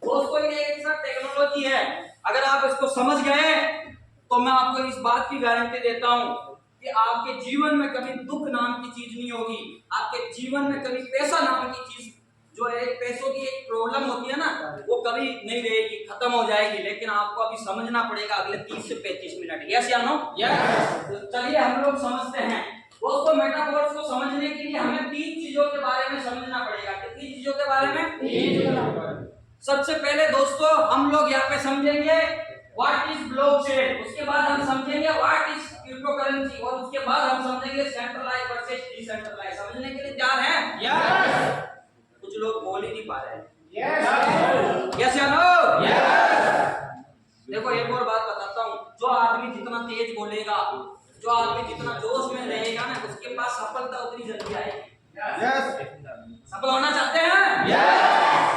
दोस्तों ये एक टेक्नोलॉजी है, अगर आप इसको समझ गए तो मैं आपको इस बात की गारंटी देता हूं कि आपके जीवन में कभी दुख नाम की चीज नहीं होगी। आपके जीवन में कभी पैसा नाम की चीज जो है, पैसों की एक प्रॉब्लम होती है ना, वो कभी नहीं रहेगी, खत्म हो जाएगी। लेकिन आपको अभी समझना पड़ेगा अगले 30 से 35 मिनट। यस या नो? तो चलिए हम लोग समझते हैं। दोस्तों मेटाफोर्स को समझने के लिए हमें 3 चीजों के बारे में समझना पड़ेगा। कितनी चीजों के बारे में? 3। सबसे पहले दोस्तों हम लोग यहाँ पे समझेंगे व्हाट इज ब्लॉकचेन, उसके बाद हम समझेंगे व्हाट इज क्रिप्टोकरेंसी, और उसके बाद हम समझेंगे सेंट्रलाइज वर्सेस डिसेंट्रलाइज। समझने के लिए तैयार हैं? यस। कुछ लोग बोल ही नहीं पा रहे हैं। यस या नो? यस। देखो एक और बात बताता हूँ, जो आदमी जितना तेज बोलेगा, जो आदमी जितना जोश में रहेगा ना, उसके पास सफलता उतनी जल्दी आएगी। सफल होना चाहते हैं?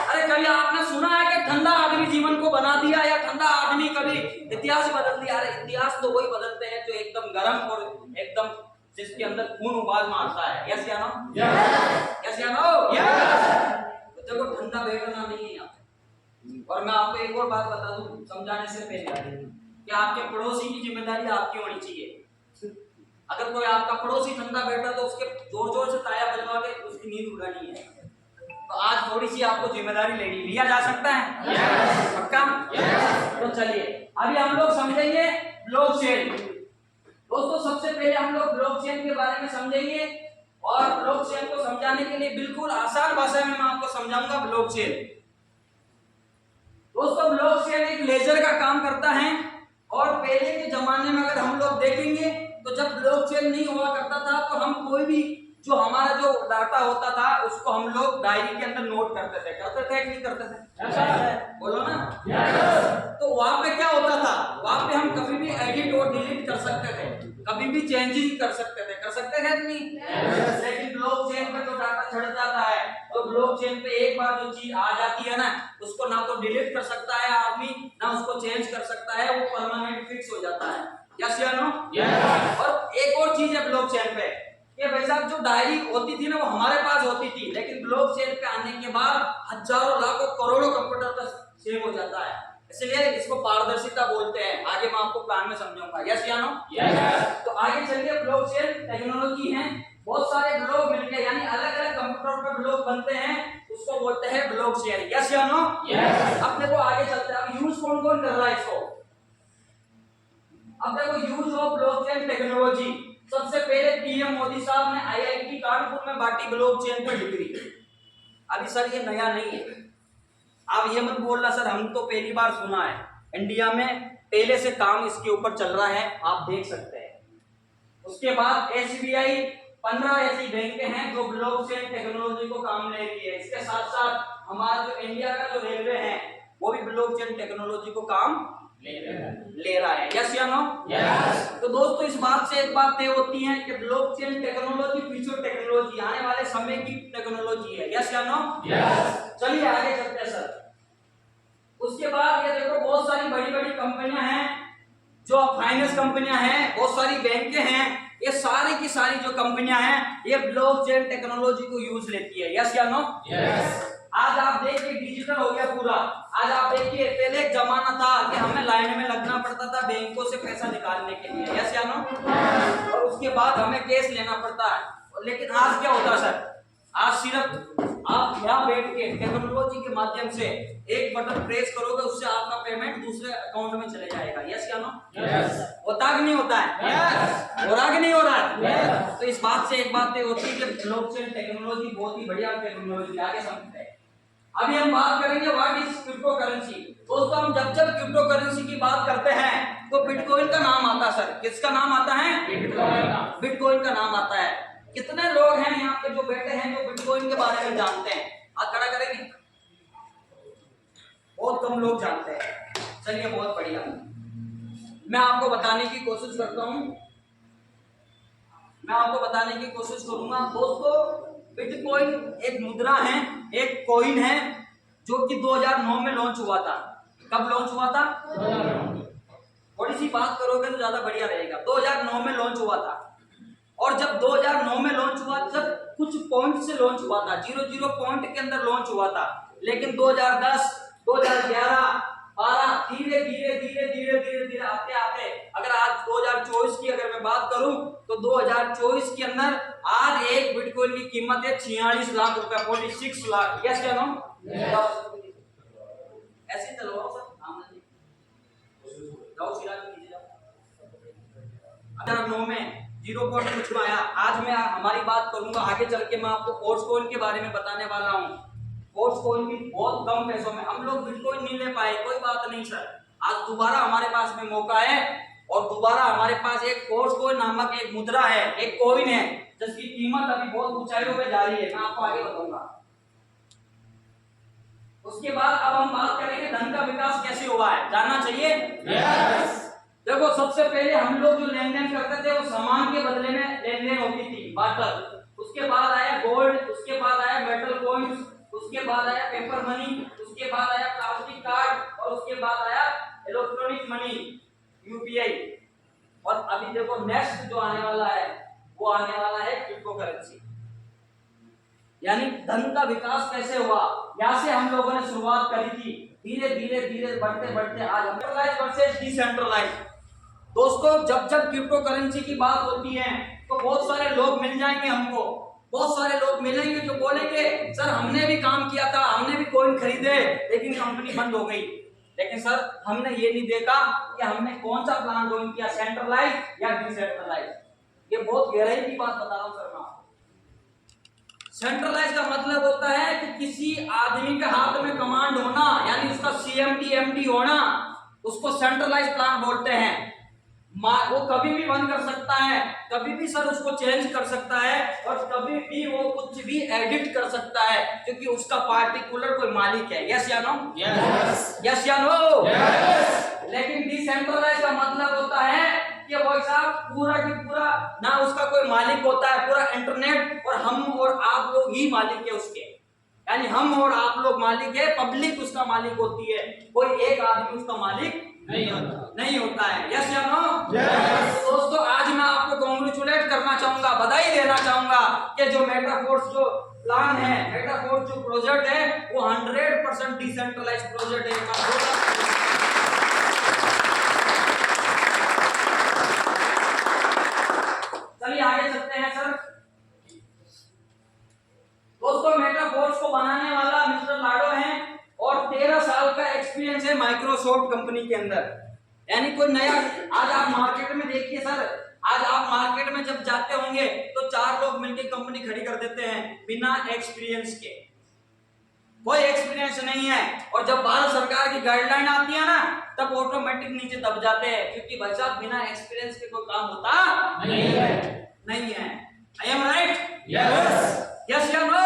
अरे कभी आपने सुना है कि ठंडा आदमी जीवन को बना दिया, या ठंडा आदमी कभी इतिहास बदल दिया? अरे इतिहास तो वही बदलते हैं जो एकदम गर्म और एकदम जिसके अंदर खून उबाल मारता है। यस या नो? यस या नो? तो देखो ठंडा बैठना नहीं है यहाँ पे। और मैं आपको एक और बात बता दूं समझाने से पहले कि आपके पड़ोसी की जिम्मेदारी आपकी होनी चाहिए। अगर कोई आपका पड़ोसी ठंडा बैठा तो उसके जोर जोर से ताया बजवा के उसकी नींद उड़ानी है। तो आज थोड़ी सी आपको जिम्मेदारी लेनी, लिया जा सकता है? पक्का? तो चलिए अभी हम लोग समझेंगे ब्लॉकचेन। दोस्तों सबसे पहले हम लोग ब्लॉकचेन के बारे में समझेंगे, और ब्लॉकचेन को समझाने के लिए बिल्कुल आसान भाषा में मैं आपको समझाऊंगा ब्लॉकचेन। दोस्तों ब्लॉकचेन एक लेजर का काम करता है, और पहले के जमाने में अगर हम लोग देखेंगे तो जब ब्लॉकचेन नहीं हुआ करता था तो हम कोई भी जो हमारा जो डाटा होता था उसको हम लोग डायरी के अंदर नोट करते थे कि नहीं करते थे? बोलो ना। तो वहां पे क्या होता था, वहां पे हम कभी भी एडिट और डिलीट कर सकते थे, कभी भी चेंजिंग कर सकते थे कि नहीं? लेकिन ब्लॉकचेन पे जो डाटा चढ़ जाता है, तो ब्लॉकचेन पे एक बार जो चीज आ जाती है ना, उसको ना तो डिलीट कर सकता है आदमी, ना उसको चेंज कर सकता है, वो परमानेंट फिक्स हो जाता है। यस या नो? और एक और चीज है ब्लॉकचेन पे, ये भाई साहब जो डायरी होती थी ना वो हमारे पास होती थी, लेकिन ब्लॉकचेन पे आने के बाद हजारों लाखों करोड़ों कंप्यूटर पर सेव हो जाता है, इसलिए इसको पारदर्शिता बोलते हैं। आगे मैं आपको प्लान में समझाऊंगा। यस या नो? तो आगे चलिए, ब्लॉकचेन टेक्नोलॉजी है, बहुत सारे ब्लॉक मिलके यानी अलग अलग कंप्यूटर पर ब्लॉक बनते हैं, उसको बोलते हैं ब्लॉकचेन। यस या नो? अब देखो आगे चलते हैं, अब यूज कौन कौन कर रहा है इसको। अब देखो यूज ऑफ ब्लॉकचेन टेक्नोलॉजी, सबसे पहले पीएम मोदी साहब ने आईआईटी कानपुर में बांटी ब्लॉकचेन पर डिग्री। अभी सर ये नया नहीं है, आप ये मत बोलना सर हम तो पहली बार सुना है, इंडिया में पहले से काम इसके ऊपर चल रहा है, आप देख सकते हैं। उसके बाद एसबीआई 15 ऐसी बैंक हैं जो ब्लॉकचेन टेक्नोलॉजी को काम ले रही है। इसके साथ साथ हमारा जो इंडिया का जो रेलवे है वो भी ब्लॉकचेन टेक्नोलॉजी को काम ले रहा है। यस या नो? तो दोस्तों इस बात से एक बात तय होती है कि ब्लॉकचेन टेक्नोलॉजी फ्यूचर टेक्नोलॉजी, आने वाले समय की टेक्नोलॉजी है। यस या नो? चलिए आगे चलते हैं सर। उसके बाद ये देखो बहुत सारी बड़ी बड़ी कंपनियां हैं, जो फाइनेंस कंपनियां हैं, बहुत सारी बैंकें हैं, ये सारी की सारी जो कंपनियां हैं ये ब्लॉकचेन टेक्नोलॉजी को यूज लेती है। यस या नो? आज आप देखिए डिजिटल हो गया पूरा। आज आप देखिए पहले एक जमाना था कि हमें लाइन में लगना पड़ता था बैंकों से पैसा निकालने के लिए। यस या नो? और उसके बाद हमें कैश लेना पड़ता है, लेकिन आज क्या होता है सर, आज सिर्फ आप यहाँ बैठ के टेक्नोलॉजी के माध्यम से एक बटन प्रेस करोगे, उससे आपका पेमेंट दूसरे अकाउंट में चले जाएगा। यस या नो? होता कि नहीं होता है? हो रहा कि नहीं हो रहा है? तो इस बात से एक बात ये होती है कि ब्लॉकचेन टेक्नोलॉजी बहुत ही बढ़िया टेक्नोलॉजी। आगे समझते हैं। अभी हम बात करेंगे व्हाट इज क्रिप्टो करेंसी। दोस्तों हम जब जब क्रिप्टो करेंसी की बात करते हैं तो बिटकॉइन का नाम आता है सर। किसका नाम आता है? बिटकॉइन का नाम आता है। कितने लोग हैं यहाँ पे जो बैठे हैं जो बिटकॉइन के बारे में जानते हैं? हाथ खड़ा करेंगे। बहुत कम लोग जानते हैं। चलिए बहुत बढ़िया, मैं आपको बताने की कोशिश करता हूँ, मैं आपको बताने की कोशिश करूंगा। दोस्तों बिटकॉइन एक मुद्रा है, एक कॉइन है जो कि 2009 में लॉन्च हुआ था। कब लॉन्च हुआ था? 2009। थोड़ी सी बात करोगे तो ज्यादा बढ़िया रहेगा। 2009 में लॉन्च हुआ था, और जब 2009 में लॉन्च हुआ तब पॉइंट से लॉन्च हुआ था, 00 पॉइंट के अंदर लॉन्च हुआ था। लेकिन 2010, 2011, 12 धीरे धीरे धीरे धीरे धीरे धीरे आते आते अगर आज 2024 की अगर मैं बात करूं तो 2024 के अंदर आज एक बिटकॉइन की कीमत है 46 लाख रुपए, 46 लाख। यस क्या नाम ऐसे चलो सर, जाओ सिराज कीजिए जाओ। 2009 में 0 पॉइंट कुछ में आया। आज मैं हमारी बात करूंगा, आगे चल के मैं आपको फोर्सकॉइन के बारे में बताने वाला हूं। फोर्सकॉइन भी बहुत कम पैसों में, हम लोग बिटकॉइन नहीं ले पाए, कोई बात नहीं सर, आज दोबारा हमारे पास में मौका है और दोबारा हमारे पास एक फोर्सकॉइन नामक एक मुद्रा है, एक कॉइन है जिसकी कीमत अभी बहुत ऊंचाइयों पे जा रही है, मैं आपको आगे बताऊंगा। उसके बाद अब हम बात करेंगे धन का विकास कैसे हुआ है, जानना चाहिए। yes. देखो सबसे पहले हम लोग जो लेन देन करते थे वो सामान के बदले में लेन देन होती थी, बार्टर। उसके बाद आया गोल्ड, उसके बाद आया मेटल कॉइन्स, उसके बाद आया पेपर मनी, उसके बाद आया प्लास्टिक कार्ड और उसके बाद आया इलेक्ट्रॉनिक मनी यूपीआई। और अभी देखो नेक्स्ट जो आने वाला है वो आने वाला है क्रिप्टो करेंसी। यानी धन का विकास कैसे हुआ, यहाँ से हम लोगों ने शुरुआत करी थी, धीरे धीरे धीरे बढ़ते बढ़ते आज सेंट्रलाइज वर्सेस डिसेंट्रलाइज। दोस्तों जब जब क्रिप्टो करेंसी की बात होती है तो बहुत सारे लोग मिल जाएंगे हमको, बहुत सारे लोग मिलेंगे जो बोलेंगे सर हमने भी काम किया था, हमने भी कॉइन खरीदे लेकिन कंपनी बंद हो गई। लेकिन सर हमने ये नहीं देखा कि हमने कौन सा प्लान ज्वाइन किया, सेंट्रलाइज या डिसेंट्रलाइज। ये बहुत गहराई की बात बता रहा हूं सर मैं आपको। सेंट्रलाइज का मतलब होता है कि किसी आदमी के हाथ में कमांड होना, यानी उसका सीएमडी एमडी होना, उसको सेंट्रलाइज प्लान बोलते हैं। वो कभी भी बंद कर सकता है, कभी भी सर उसको चेंज कर सकता है और कभी भी वो कुछ भी एडिट कर सकता है क्योंकि उसका पार्टिकुलर कोई मालिक है। यस या नो? यस। यस या नो? यस। लेकिन डिसेंट्रलाइज का मतलब होता है कि वो साहब पूरा की पूरा ना उसका कोई मालिक होता है, पूरा इंटरनेट और हम और आप लोग ही मालिक है उसके, यानी हम और आप लोग मालिक है, पब्लिक उसका मालिक होती है, कोई एक आदमी उसका मालिक नहीं होता है। यस या नो? यस। तो दोस्तों आज मैं आपको कांग्रेचुलेट करना चाहूंगा, बधाई देना चाहूंगा कि जो मेटाफोर्स जो प्लान है, मेटाफोर्स जो प्रोजेक्ट है वो 100% डिसेंट्रलाइज प्रोजेक्ट है। चलिए आगे चलते हैं सर। दोस्तों मेटाफोर्स को बनाने वाला मिस्टर लाडो है और 13 साल का एक्सपीरियंस है माइक्रोसॉफ्ट कंपनी के अंदर। यानी कोई नया, आज आप मार्केट में देखिए सर, आज आप मार्केट में जब जाते होंगे तो 4 लोग मिलकर कंपनी खड़ी कर देते हैं बिना एक्सपीरियंस के, कोई एक्सपीरियंस नहीं है। और जब भारत सरकार की गाइडलाइन आती है ना तब ऑटोमेटिक नीचे दब जाते हैं क्योंकि भाई साहब बिना एक्सपीरियंस के कोई काम होता नहीं है। I am right? Yes. Yes या नो?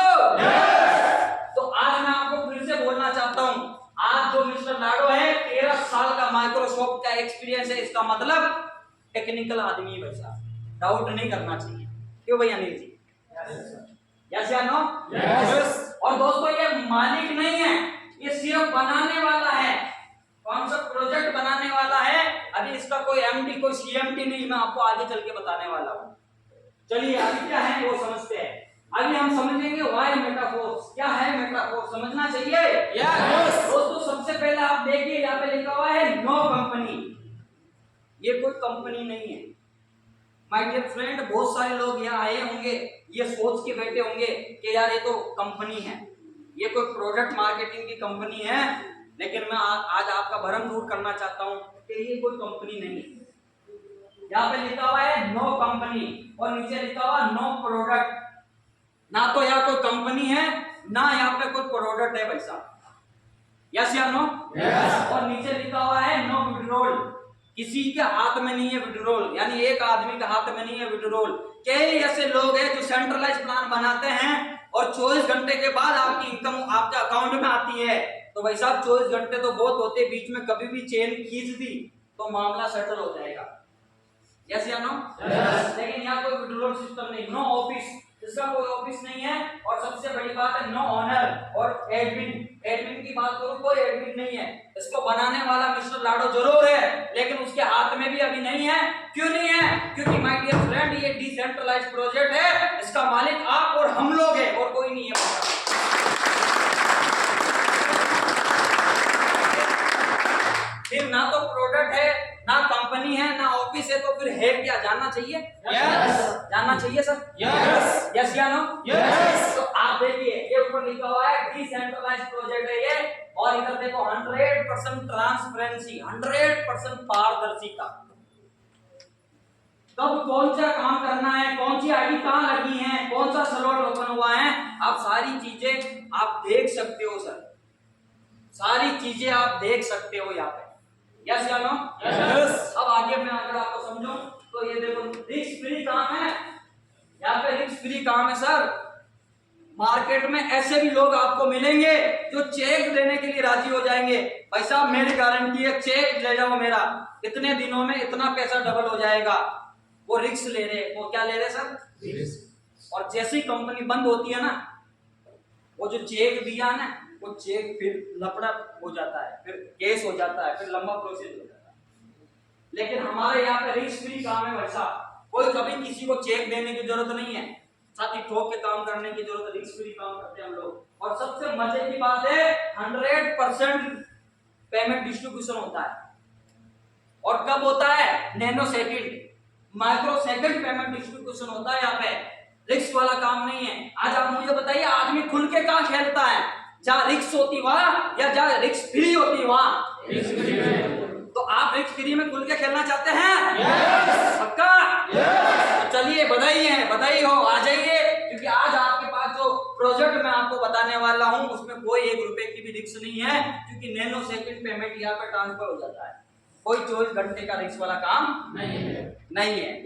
तो आज मैं आपको फिर से बोलना चाहता हूं, आज जो मिस्टर लाडो है 13 साल का माइक्रोसॉफ्ट का एक्सपीरियंस है, इसका मतलब टेक्निकल आदमी है भाई साहब, डाउट नहीं करना चाहिए। क्यों भैया अनिल जी? यस या नो? यस। और दोस्तों ये मालिक नहीं है, ये सिर्फ बनाने वाला है, कौन सा प्रोजेक्ट बनाने वाला है। अभी इसका कोई एमडी कोई सीएमडी नहीं, मैं आपको आगे चल के बताने वाला हूं। चलिए अभी क्या है वो समझते हैं। अभी हम समझेंगे व्हाई मेटाफोर्स, क्या है मेटाफोर्स, समझना चाहिए। यस। दोस्तों सबसे पहले आप देखिए यहाँ पे लिखा हुआ है नो कंपनी, ये कोई कंपनी नहीं है। माय डियर फ्रेंड, बहुत सारे लोग यहाँ आए होंगे ये सोच के बैठे होंगे कि यार ये तो कंपनी है, ये कोई प्रोडक्ट मार्केटिंग की कंपनी है, लेकिन मैं आज आपका भ्रम दूर करना चाहता हूँ कि ये कोई कंपनी नहीं है। यहाँ पे लिखा हुआ है नो कंपनी और नीचे लिखा हुआ नो प्रोडक्ट, ना तो यहाँ कोई कंपनी है ना यहाँ पे कोई प्रोडक्ट है भाई साहब। यस या नो? यस। और नीचे लिखा हुआ है नो विड्रॉल, किसी के हाथ में नहीं है विड्रॉल, यानी एक आदमी के हाथ में नहीं है विड्रॉल। कई ऐसे लोग हैं जो सेंट्रलाइज प्लान बनाते हैं और 24 घंटे के बाद आपकी इनकम आपके अकाउंट में आती है। तो भाई साहब 24 घंटे तो बहुत होते, बीच में कभी भी चेन खींच दी तो मामला सेटल हो जाएगा। यस या नो? यस। लेकिन यहाँ कोई विड्रॉल सिस्टम नहीं, नो ऑफिस, इसका कोई ऑफिस नहीं है। और सबसे बड़ी बात है नो ओनर और एडमिन, एडमिन की बात करूं कोई एडमिन नहीं है। इसको बनाने वाला मिस्टर लाडो जरूर है लेकिन उसके हाथ में भी अभी नहीं है। क्यों नहीं है? क्योंकि माय डियर फ्रेंड ये डिसेंट्रलाइज्ड प्रोजेक्ट है, इसका मालिक आप और हम लोग हैं। फिर है क्या, जानना चाहिए? जानना चाहिए सर? यस या नो? तो आप देखिए ये ऊपर लिखा हुआ है डिसेंट्रलाइज्ड प्रोजेक्ट है ये, और इधर देखो 100% ट्रांसपेरेंसी, 100% पारदर्शिता। कब कौन सा काम करना है, कौन सी आईडी कहाँ लगी है, कौन सा स्लॉट ओपन हुआ है, आप सारी चीजें आप देख सकते हो सर, सारी चीजें आप देख सकते हो यहाँ पे। यस या नो? अब आगे मैं अगर आपको समझूं तो ये देखो रिस्क फ्री काम है, यहाँ पे रिस्क फ्री काम है सर। मार्केट में ऐसे भी लोग आपको मिलेंगे जो चेक देने के लिए राजी हो जाएंगे, भाई साहब मेरी गारंटी है चेक ले जाओ मेरा, इतने दिनों में इतना पैसा डबल हो जाएगा। वो रिस्क ले रहे, वो क्या ले रहे सर? रिस्क। और जैसी कंपनी बंद होती है ना, वो जो चेक दिया ना, वो चेक फिर लफड़ा हो जाता है, फिर केस हो जाता है, फिर लंबा प्रोसेस हो जाता है। लेकिन हमारे यहाँ पे रिस्क फ्री काम है भाई साहब, कोई कभी किसी को चेक देने की जरूरत नहीं है, साथ ही ठोक के काम करने की जरूरत है, रिस्क फ्री काम करते हैं हम लोग। और सबसे मजे की बात है 100% पेमेंट डिस्ट्रीब्यूशन होता है, और कब होता है? Nano second, micro second payment distribution होता है यहाँ पे, रिस्क वाला काम नहीं है। आज आप मुझे बताइए आदमी खुल के कहाँ खेलता है, जहाँ रिस्क होती वहां या जहाँ रिस्क फ्री होती वहां? रिस्क फ्री में। तो आप रिस्क फ्री में खुल के खेलना चाहते हैं? पक्का? तो चलिए बधाई है, बधाई हो, आ जाइए, क्योंकि आज आपके पास जो प्रोजेक्ट मैं आपको बताने वाला हूं उसमें कोई 1 रुपए की भी रिस्क नहीं है, क्योंकि नैनो सेकंड पेमेंट यहाँ पे ट्रांसफर हो जाता है, कोई 24 घंटे का रिस्क वाला काम नहीं है।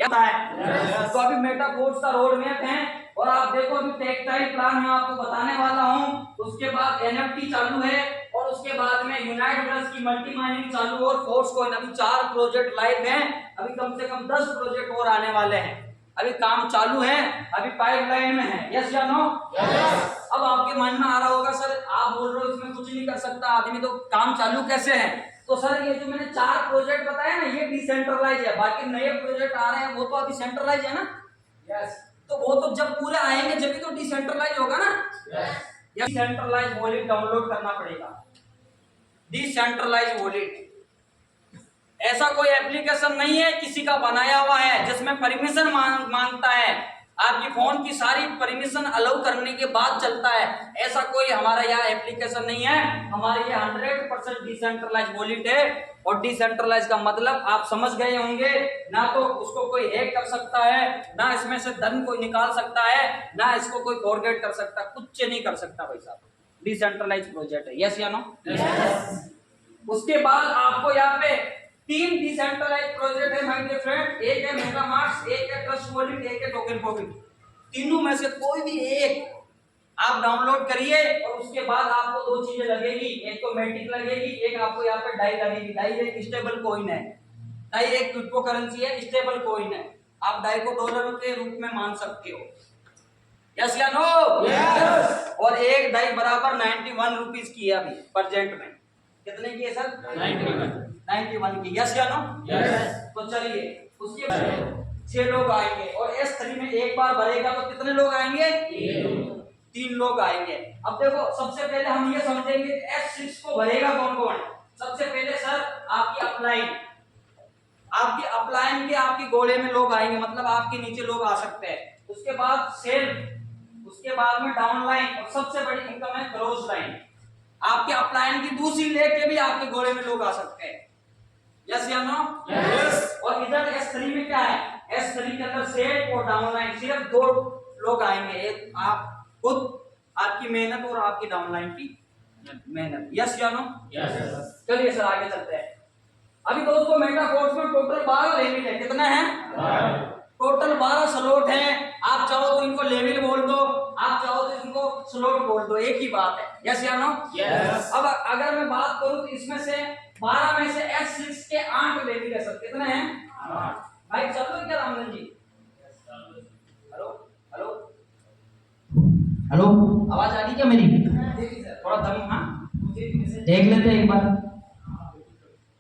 तो अभी मेटाफोर्स का रोड मैप है, और आप देखो अभी टेक्टाइल प्लान मैं आपको बताने वाला हूं, उसके बाद एनएफटी चालू है, और उसके बाद में यूनाइट ब्रस की मल्टी माइनिंग चालू और फोर्स कॉइन, अभी 4 प्रोजेक्ट लाइव हैं, अभी कम से कम 10 प्रोजेक्ट और आने वाले हैं, अभी काम चालू है, अभी पाइपलाइन में है। यस या नो? अब आपके मन में आ रहा होगा सर आप बोल रहे हो इसमें कुछ नहीं कर सकता आदमी, तो काम चालू कैसे है? तो सर ये जो मैंने 4 प्रोजेक्ट बताया ना, ये डिसेंट्रलाइज है, बाकी नए प्रोजेक्ट आ रहे हैं वो तो अभी सेंट्रलाइज है ना। यस। तो वो तो जब पूरे आएंगे जब भी तो डिसेंट्रलाइज होगा ना। यस। डिसेंट्रलाइज वॉलेट डाउनलोड करना पड़ेगा, डिसेंट्रलाइज वॉलेट। ऐसा कोई एप्लीकेशन नहीं है किसी का बनाया हुआ है जिसमें परमिशन मांगता है, आपकी फोन की सारी परमिशन अलाउ करने के बाद चलता है, ऐसा कोई हमारा यहाँ एप्लीकेशन नहीं है। हमारे ये 100% डिसेंट्रलाइज वॉलेट है, और डिसेंट्रलाइज का मतलब आप समझ गए होंगे, ना तो उसको कोई हैक कर सकता है, ना इसमें से धन कोई निकाल सकता है, ना इसको कोई फॉरगेट कर सकता, कुछ नहीं कर सकता भाई साहब, डिसेंट्रलाइज प्रोजेक्ट है। यस या नो? उसके बाद आपको यहाँ पे 3 डिसेंट्रलाइज प्रोजेक्ट है माय डियर फ्रेंड, एक है मेटामास्क, एक है ट्रस्ट वॉलेट, एक है टोकन पॉकेट। तीनों में से कोई भी एक आप डाउनलोड करिए, और उसके बाद आपको 2 चीजें लगेगी, एक तो मैटिक लगेगी, एक आपको यहाँ पे डाई लगेगी। डाई एक स्टेबल कॉइन है, डाई एक क्रिप्टो करेंसी है, स्टेबल कॉइन है, आप डाई को डॉलर के रूप में मान सकते हो। यस या नो? यस। और एक डाई बराबर 91 रुपीज की है अभी प्रेजेंट में। कितने की है सर? 91 की। यस या नो? यस। तो चलिए उसके बाद 6 लोग आएंगे, और S3 में एक बार भरेगा तो कितने लोग आएंगे? 3 लोग आएंगे। अब देखो सबसे पहले हम ये समझेंगे S6 को भरेगा कौन कौन। सबसे पहले सर आपकी अपलाइन, आपकी अपलाइन के आपकी गोले में लोग आएंगे, मतलब आपके नीचे लोग आ सकते हैं। उसके बाद सेल, उसके बाद में डाउनलाइन, और सबसे बड़ी इनकम है क्रॉस लाइन, आपके अपलाइन की दूसरी लेग के भी आपके गोले में लोग आ सकते हैं। यस या नो? यस। और इधर S3 में क्या है? S3 के अंदर सेल और डाउनलाइन, सिर्फ 2 लोग आएंगे, एक आप खुद, आपकी मेहनत और आपकी डाउनलाइन की मेहनत। यस या नो? यस। चलिए सर आगे चलते हैं। अभी दोस्तों मेटाफोर्स में टोटल 12 लेवल है, कितना है? टोटल 12 स्लॉट है। आप चाहो तो इनको लेवल बोल दो, आप चाहो तो इनको स्लॉट बोल दो, एक ही बात है। यस या नो? यस। अब अगर मैं बात करूं तो इसमें से 12 में से S6 के 8 लेवल है सर, कितने हैं? 8। भाई चल रहे क्या रामधन जी? हेलो हेलो हेलो, आवाज आ रही क्या मेरी? थोड़ा दम, हाँ देख लेते हैं एक बार।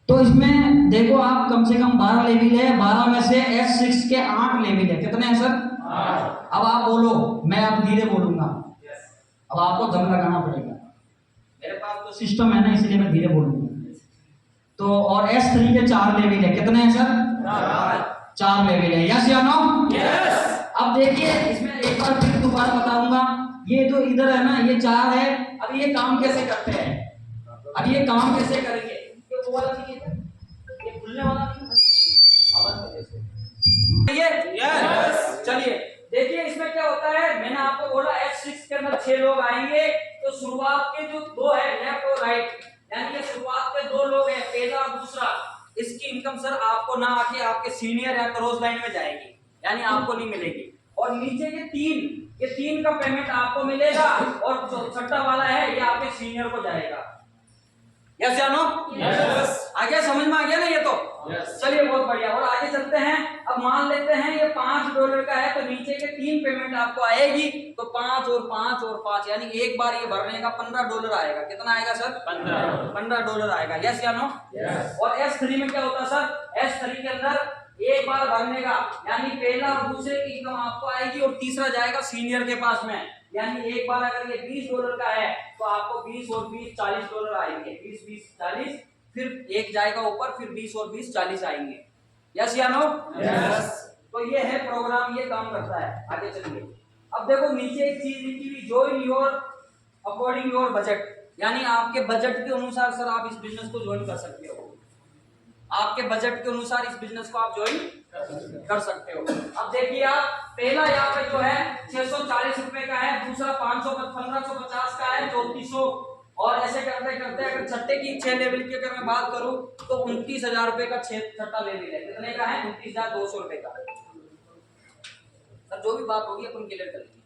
तो इसमें देखो आप कम से कम 12 लेवल है, 12 में से S6 के 8 लेवल है, कितने हैं सर? 8। अब आप बोलो, मैं अब धीरे बोलूंगा, अब आपको दम लगाना पड़ेगा, मेरे पास तो सिस्टम है ना इसलिए मैं धीरे बोलूंगा। तो और S3 के 4 लेवल है, कितने हैं सर? 4। 4 लेवल है, यस या नो? यस। अब देखिए इसमें एक बार फिर दोबारा बताऊंगा, ये जो इधर है ना ये 4 है। अब ये काम कैसे करते हैं, अब ये काम कैसे करेंगे, ये वो वाला नहीं है, ये खुलने वाला नहीं है, आवाज कैसे ये यस। चलिए देखिए इसमें क्या होता है, मैंने आपको बोला F6 के अंदर 6 लोग आएंगे, तो शुरुआत के जो 2 है लेफ्ट और राइट, यानी कि शुरुआत के 2 लोग हैं, पहला और दूसरा, इसकी इनकम सर आपको ना आके आपके सीनियर या क्रॉस लाइन में जाएगी, यानी आपको नहीं मिलेगी। और नीचे के 3, ये 3 का पेमेंट आपको मिलेगा, और जो छठा वाला है ये आपके सीनियर को जाएगा, यस या नो? यस। आगे समझ में आ गया ना ये तो? यस। चलिए बहुत बढ़िया, और आगे चलते हैं। अब मान लेते हैं ये $5 का है, तो नीचे के 3 पेमेंट आपको आएगी, तो 5 और 5 और 5, यानी एक बार ये भरने का $15 आएगा। कितना आएगा सर? $15 आएगा, यस या नो? यस। और S3 में क्या होता है सर, S3 के अंदर एक बार भरने का, यानी पहला और दूसरे की इनकम आपको आएगी, और तीसरा जाएगा सीनियर के पास में, यानी एक बार अगर ये $20 का है तो आपको 20 और 20 $40 आएंगे, 20 20 40, फिर एक जाएगा ऊपर, फिर 20 और 20 40 आएंगे, यस या नो? यस। तो ये है प्रोग्राम, ये काम करता है। आगे चलिए, अब देखो नीचे एक चीज लिखी हुई, join your according your budget, यानी आपके बजट के अनुसार सर आप इस बिजनेस को ज्वाइन कर सकते हो, आपके बजट के अनुसार इस बिजनेस को आप ज्वाइन कर सकते हो। अब देखिए आप, पहला यहाँ पे जो है 640 रुपए का है, दूसरा 1550 का है, 3400, और ऐसे करते करते अगर छठे की 6 लेवल की अगर मैं बात करूं तो 29,000 रुपए का छठा लेवल है। कितने का है? 29,200 रुपए का। सर जो भी बात होगी अपन क्लियर कर लेंगे।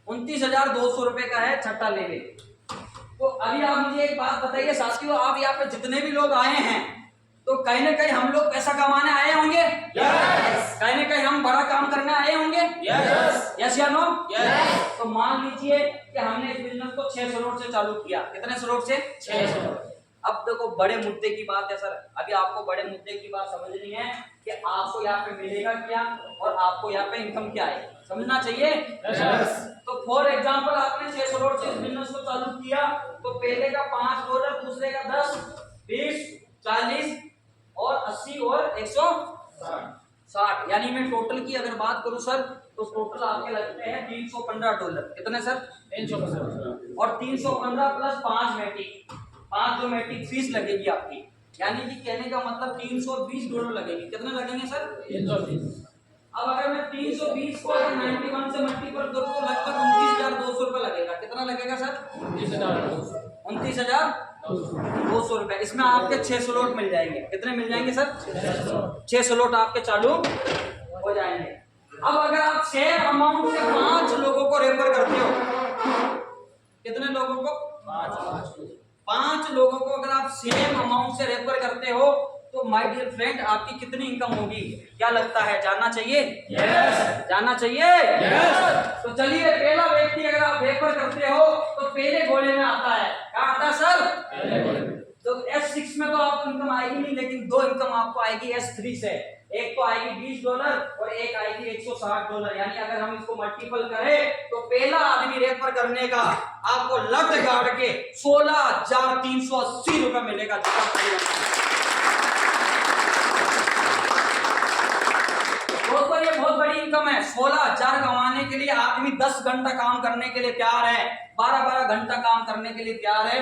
29,200 रुपए का है छठा लेवल। तो अभी आप मुझे एक बात बताइए साथियों, आप यहाँ पे जितने भी लोग आए हैं तो कहीं ना कहीं हम लोग पैसा कमाने आए होंगे, यस। कहीं ना कहीं हम बड़ा काम करने आए होंगे, यस। यस या नो? यस। तो मान लीजिए कि हमने इस बिजनेस को 6 स्लॉट से चालू किया। कितने स्लॉट से? 6 स्लॉट। अब देखो बड़े मुद्दे की बात है सर, अभी आपको बड़े मुद्दे की बात समझनी है कि आपको यहाँ पे मिलेगा क्या और आपको यहाँ पे इनकम क्या है, समझना चाहिए, यस। तो फॉर एग्जांपल आपने 6 स्लॉट से इस बिजनेस को चालू किया, तो पहले का $5, दूसरे का 10, 20, 40 और 80 और 160, यानी मैं टोटल की अगर बात करूं सर तो टोटल आपके लगते हैं $315। कितने सर? 315। और 315 प्लस 5 मैट्रिक, 5 जो मैट्रिक फीस लगेगी आपकी, यानी कि कहने का मतलब $320 लगेगी। कितने लगेंगे सर? 320। अब अगर मैं 320 को 91 से मल्टीपल करूं तो लगभग 29,200 रुपए लगेगा। कितना लगेगा सर? 29,200 रुपए। इसमें आपके 6 स्लॉट मिल जाएंगे। कितने मिल जाएंगे सर? 6 स्लॉट आपके चालू हो जाएंगे। अब अगर आप सेम अमाउंट से 5 लोगों को रेफर करते हो, कितने लोगों को? 5 लोगों को अगर आप सेम अमाउंट से रेफर करते हो तो माय डियर फ्रेंड आपकी कितनी इनकम होगी, क्या लगता है? जानना चाहिए, यस। जानना चाहिए, यस। तो चलिए, पहला व्यक्ति अगर आप रेफर करते हो तो पहले गोले में आता है, क्या आता है सर? पहले गोले में। तो S6 में तो आपको इनकम आएगी नहीं, लेकिन 2 इनकम आपको आएगी S3 से। एक तो आएगी $20 और एक आएगी $160, यानी अगर हम इसको मल्टीपल करें तो पहला आदमी रेफर करने का आपको लट गाड़ के 16,380 रुपए मिलेगा। दोस्तों ये बहुत बड़ी इनकम है। 16,000 कमाने के लिए आदमी 10 घंटा काम करने के लिए तैयार है, 12-12 घंटा काम करने के लिए तैयार है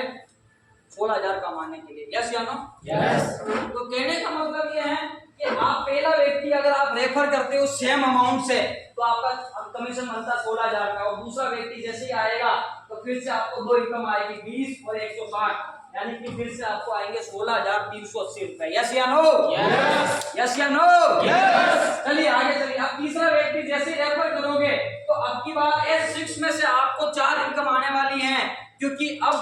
16,000 कमाने के लिए, यस या नो? यस। तो कहने का मतलब ये है कि आप पहला व्यक्ति अगर आप रेफर करते हो सेम अमाउंट से तो आपका कमीशन बनता है 16,000 का, और दूसरा व्यक्ति जैसे ही आएगा तो फिर से आपको 2 इनकम आएगी, 20 और 160, यानी कि फिर से आपको आएंगे 16,380 रुपए, यस या नो? यस। यस या नो? यस। चलिए आगे चलिए। अब तीसरा व्यक्ति जैसे रेफर करोगे तो अब की बार S6 में से आपको 4 इनकम आने वाली है, क्योंकि अब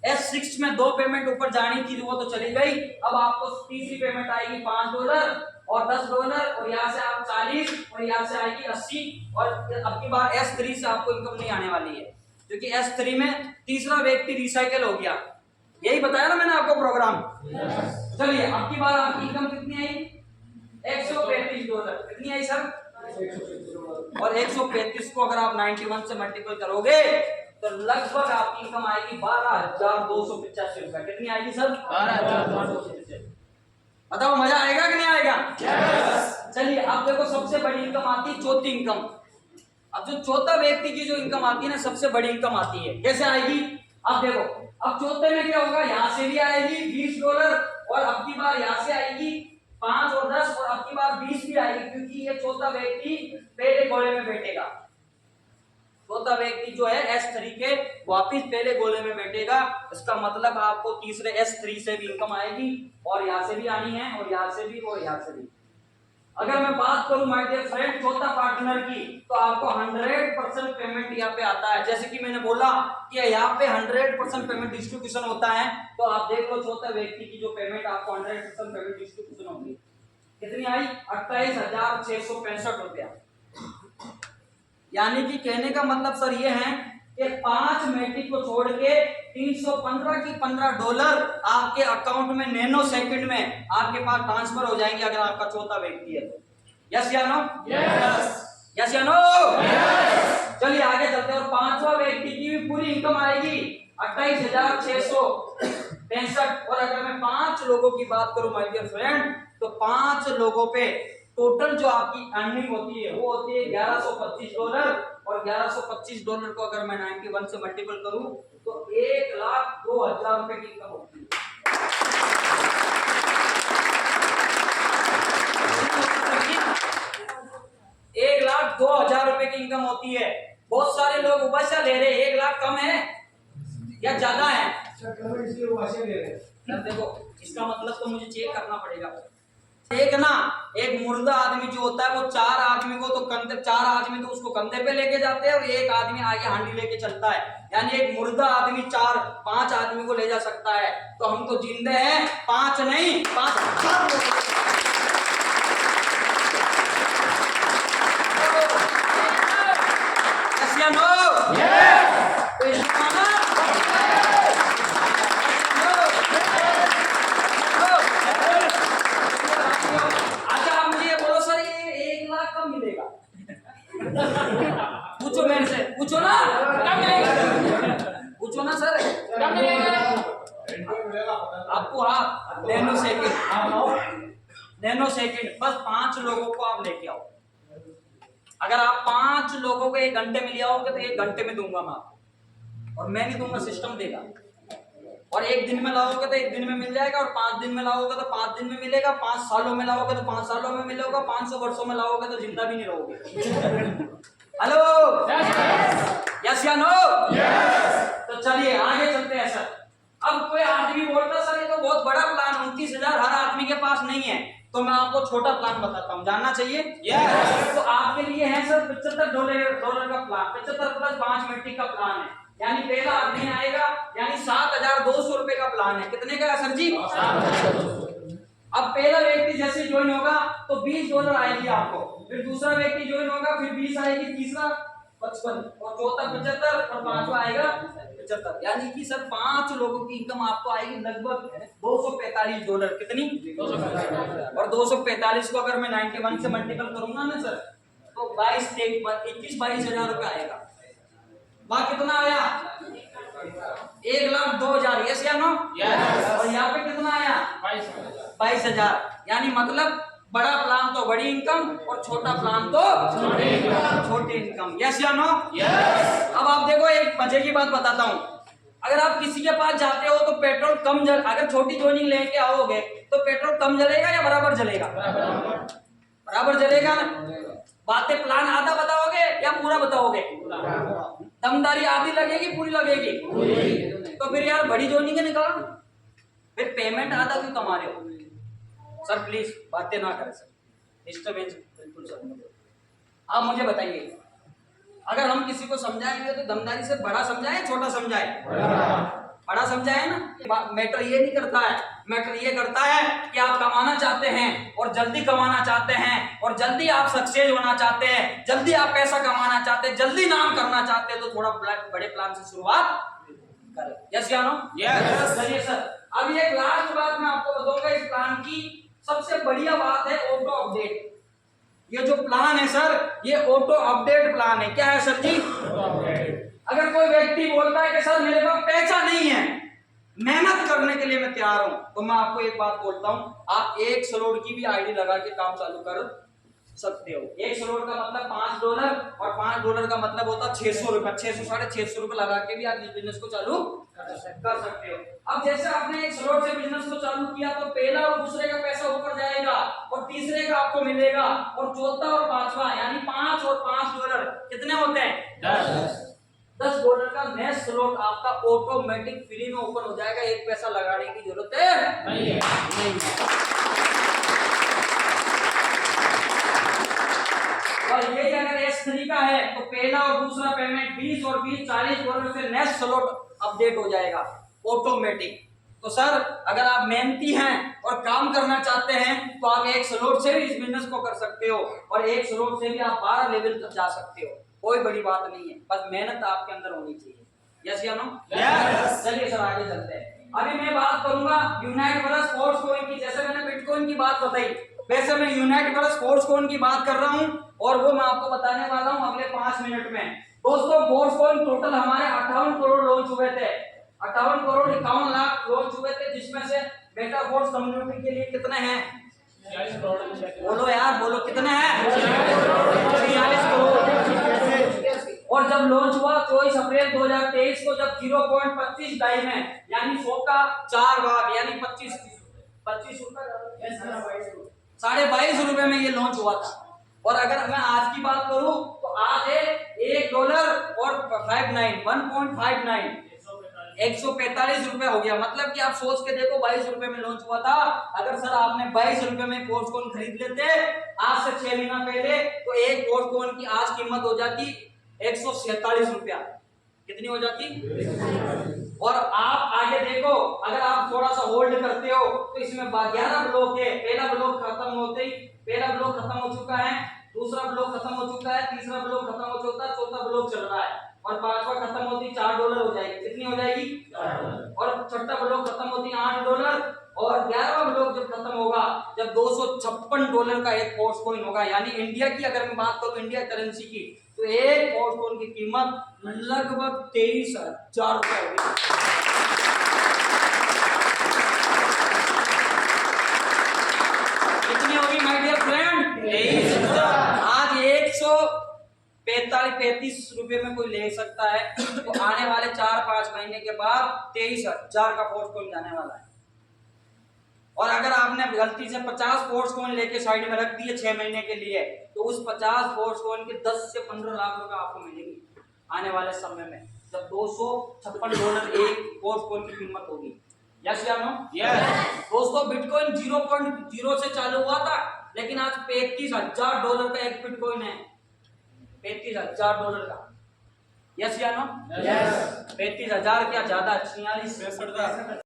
S6 में 2 पेमेंट ऊपर जानी थी वो तो चली गई। अब आपको तीसरी पेमेंट आएगी $5 और $10, और यहाँ से आप 40 और यहाँ से आएगी 80, और अब की बार S3 से आपको इनकम नहीं आने वाली है, क्योंकि S3 में तीसरा व्यक्ति रिसाइकल हो गया। यही बताया ना मैंने आपको प्रोग्राम। चलिए अब की बार आपकी इनकम कितनी आई? $135। कितनी आई सर? और 135 को अगर आप 91 से मल्टीपल करोगे तो लगभग आपकी इनकम आएगी 12,285 रुपए। कितनी आएगी सर? 12,285। बताओ मजा आएगा कि नहीं आएगा? यस। चलिए अब देखो सबसे बड़ी इनकम आती है चौथी इनकम। अब जो चौथा व्यक्ति की जो इनकम आती है ना, सबसे बड़ी इनकम आती है, कैसे आएगी? अब देखो, अब चौथे में क्या होगा, यहां से भी आएगी $20 और अब की बार यहां से आएगी 5 और 10 और अब की बार 20 भी आएगी, क्योंकि ये चौथा व्यक्ति पहले गोले में बैठेगा। चौथा व्यक्ति जो है S3 के वापिस पहले गोले में बैठेगा। इसका मतलब आपको तीसरे S3 से भी इनकम आएगी और यहां से भी आनी है और यहां से भी और यहां से भी। अगर मैं बात करूं माय डियर फ्रेंड चौथा पार्टनर की, तो आपको 100% पेमेंट यहाँ पे आता है। जैसे कि मैंने बोला कि यहाँ पे 100% पेमेंट डिस्ट्रीब्यूशन होता है, तो आप देख लो चौथा व्यक्ति की जो पेमेंट आपको 100% पेमेंट डिस्ट्रीब्यूशन होगी, कितनी आई? 28,665 रुपया। यानी कि कहने का मतलब सर ये है कि 5 मैट्रिक को छोड़ के 315 की $15 आपके अकाउंट में नैनो सेकंड में आपके पास ट्रांसफर हो जाएंगे अगर आपका चौथा व्यक्ति है तो। यस या नो? यस। यस या नो? यस। चलिए आगे चलते हैं। और पांचवा व्यक्ति की भी पूरी इनकम आएगी 28,665। और अगर मैं 5 लोगों की बात करूं माय डियर फ्रेंड, तो 5 लोगों पे टोटल जो आपकी अर्निंग होती है वो होती है $1125। और $1125 को अगर मैं 91 से मल्टीपल करूं तो 1,02,000 रुपए की इनकम होती है। 1,02,000 रुपए की इनकम होती है। बहुत सारे लोग उपस्या ले रहे हैं, 1 लाख कम है या ज्यादा है? इसलिए उपस्या ले रहे हैं। देखो इसका मतलब तो मुझे चेक करना पड़ेगा। एक ना, एक मुर्दा आदमी जो होता है वो 4 आदमी को तो कंधे, 4 आदमी तो उसको कंधे पे लेके जाते हैं और एक आदमी आगे हांडी लेके चलता है। यानी एक मुर्दा आदमी 4-5 आदमी को ले जा सकता है। तो हम तो जिंदे हैं 5 नहीं 5,000 लोग। यस या नो? यस। पूछो मेरे से, पूछो ना, कब मिलेगा? पूछो ना सर, कब मिलेगा आपको? हाँ, नैनो सेकंड बस 5 लोगों को आप लेके आओ। अगर आप 5 लोगों को 1 घंटे में ले आओगे तो 1 घंटे में दूंगा मैं आपको, और मैं नहीं दूंगा, सिस्टम देगा। और 1 दिन में लाओगे तो 1 दिन में मिल जाएगा, और 5 दिन में लाओगे तो 5 दिन में मिलेगा, 5 सालों में लाओगे तो 5 सालों में मिलेगा, 500 वर्षों में लाओगे तो जिंदा भी नहीं रहोगे। हेलो? यस या नो? यस। तो चलिए आगे चलते हैं सर। अब कोई आदमी बोलता सर ये तो बहुत बड़ा प्लान, 29,000 हर आदमी के पास नहीं है, तो मैं आपको छोटा प्लान बताता हूँ, जानना चाहिए? यस। तो आपके लिए है सर $75 का प्लान, 75 प्लस 5 मैट्रिक का प्लान है। यानी पहला आदमी आएगा, यानी 7,200 रुपए का प्लान है। कितने का है सर जी? 7,200। अब पहला व्यक्ति जैसे ज्वाइन होगा तो $20 आएगी आपको, फिर दूसरा व्यक्ति ज्वाइन होगा, फिर 20 आएगी, तीसरा 55 और चौथा 75 और पांचवा आएगा 75। यानी कि सर 5 लोगों की इनकम आपको आएगी लगभग $245। कितनी? 245। और 245 को अगर मैं 91 से मल्टीपल करूंगा ना सर, तो 21-22 रुपए आएगा। वहां कितना आया? 1,02,000। यस या नो? यस। और यहाँ पे कितना आया? 22,000। यानी मतलब बड़ा प्लान तो बड़ी इनकम और छोटा प्लान तो छोटी इनकम। यस या नो? यस। अब आप देखो एक मजे की बात बताता हूँ। अगर आप किसी के पास जाते हो तो पेट्रोल कम अगर छोटी ज्वाइनिंग लेके आओगे तो पेट्रोल कम जलेगा या बराबर जलेगा? बराबर जलेगा ना। बातें प्लान आधा बताओगे या पूरा बताओगे? दमदारी आधी लगेगी पूरी लगेगी? तो फिर यार बड़ी ज्वाइनिंग निकालो, फिर पेमेंट आधा क्यों कमा रहे हो? सर प्लीज बातें ना करें सर, डिस्टर्बेंस बिल्कुल सर। आप मुझे बताइए, अगर हम किसी को समझाएंगे तो दमदारी से बड़ा समझाएं छोटा समझाएं? बड़ा समझाएं ना। मैटर ये नहीं करता है, मैटर ये करता है कि आप कमाना चाहते हैं और जल्दी कमाना चाहते हैं और जल्दी आप सक्सेस होना चाहते हैं, जल्दी आप पैसा कमाना चाहते हैं, जल्दी नाम करना चाहते हैं, तो थोड़ा बड़े प्लान से शुरुआत करें। यस या नो? यस। चलिए सर, अभी एक लास्ट बात मैं आपको बताऊंगा। इस प्लान की सबसे बढ़िया बात है ऑटो अपडेट। ये जो प्लान है सर, ये ऑटो अपडेट प्लान है। क्या है सर जी? अगर कोई व्यक्ति बोलता है कि सर मेरे पास पैसा नहीं है, मेहनत करने के लिए मैं तैयार हूं, तो मैं आपको एक बात बोलता हूं, आप 1 करोड़ की भी आईडी लगा के काम चालू कर सकते हो। एक स्लॉट का मतलब $5 और $5 का मतलब होता 600 रुपए। 600 650 रुपए लगा के भी आप इस बिजनेस को चालू कर सकते हो। अब जैसे आपने एक स्लॉट से बिजनेस को चालू किया तो पहला और दूसरे का पैसा ऊपर जाएगा और तीसरे का आपको मिलेगा और चौथा और पांचवा यानी 5 और $5 कितने होते हैं? 10 $10 का नेक्स्ट स्लॉट आपका ऑटोमेटिक फ्री में ओपन हो जाएगा। एक पैसा लगाने की जरूरत नहीं है। और ये अगर इस तरीका है तो पहला और दूसरा पेमेंट 20 और 20 $40 से नेक्स्ट स्लॉट अपडेट हो जाएगा ऑटोमेटिक। तो सर अगर आप मेहनती हैं और काम करना चाहते हैं तो आप एक स्लॉट से भी इस बिजनेस को कर सकते हो और एक स्लॉट से भी आप 12 लेवल तक जा सकते हो। कोई बड़ी बात नहीं है, बस मेहनत आपके अंदर होनी चाहिए। यस या नो? यस। चलिए सर आगे चलते हैं। अभी मैं बात करूंगा यूनाइट प्लस फोर्स कॉइन की। जैसे मैंने बिटकॉइन की बात बताई वैसे मैं यूनाइट प्लस फोर्स कॉइन की बात कर रहा हूं और वो मैं आपको बताने वाला हूं अगले 5 मिनट में। दोस्तों फोर्स कॉइन टोटल हमारे 58 करोड़ लॉन्च हुए थे। 58 करोड़ 51 लाख लॉन्च हुए थे, जिसमें से मेटा फोर्स कम्युनिटी के लिए कितने हैं? 46 करोड़। बोलो यार, बोलो कितने हैं? 46 करोड़। और जब लॉन्च हुआ 24 अप्रैल 2023 को, जब 0.25 टाइम है यानी 100 का 4 भाग यानी 25 ₹22.5 में ये लॉन्च हुआ था। और अगर मैं आज की बात करूं तो आज है $1 और 1.59 ₹145 हो गया। मतलब कि आप सोच के देखो ₹22 में लॉन्च हुआ था। अगर सर आपने ₹22 में फोर्स कॉइन खरीद लेते आज से 6 महीना पहले तो एक फोर्स कॉइन की आज कीमत हो जाती ₹147। कितनी हो जाती? और आप आगे देखो, अगर आप थोड़ा सा होल्ड करते हो तो इसमें 11 ब्लॉक है। पहला ब्लॉक खत्म होते ही पहला ब्लॉक खत्म हो चुका है, दूसरा ब्लॉक खत्म हो चुका है, तीसरा ब्लॉक खत्म हो चुका है, चौथा ब्लॉक चल रहा है और पांचवा खत्म होती $4 हो जाएगी। कितनी हो जाएगी? और छठा ब्लॉक खत्म होती $8 और 11वां ब्लॉक जब खत्म होगा जब $256 का एक फोर्स कॉइन होगा। यानी इंडिया की अगर मैं बात करूं इंडिया करेंसी की तो एक फोर्स कॉइन की कीमत लगभग 23,000 रुपए होगी। कितनी होगी माय डियर फ्रेंड? 23,000। आज 135 रुपए में कोई ले सकता है तो आने वाले 4-5 महीने के बाद 23,000 का फोर्स कॉइन जाने वाला है। और अगर आपने गलती से 50 फोर्स कॉइन लेके साइड में रख दिए 6 महीने के लिए तो उस 50 फोर्स कॉइन के 10 से 15 लाख रुपए आपको मिलेंगे आने वाले समय में, जब $256 एक फोर्स कॉइन की कीमत होगी। यस या नो? यस। दोस्तों बिटकॉइन 0.0 से चालू हुआ था लेकिन आज $35,000 का एक बिटकॉइन है। $35,000 का। यस या नो? यस। 35,000 क्या ज्यादा? 46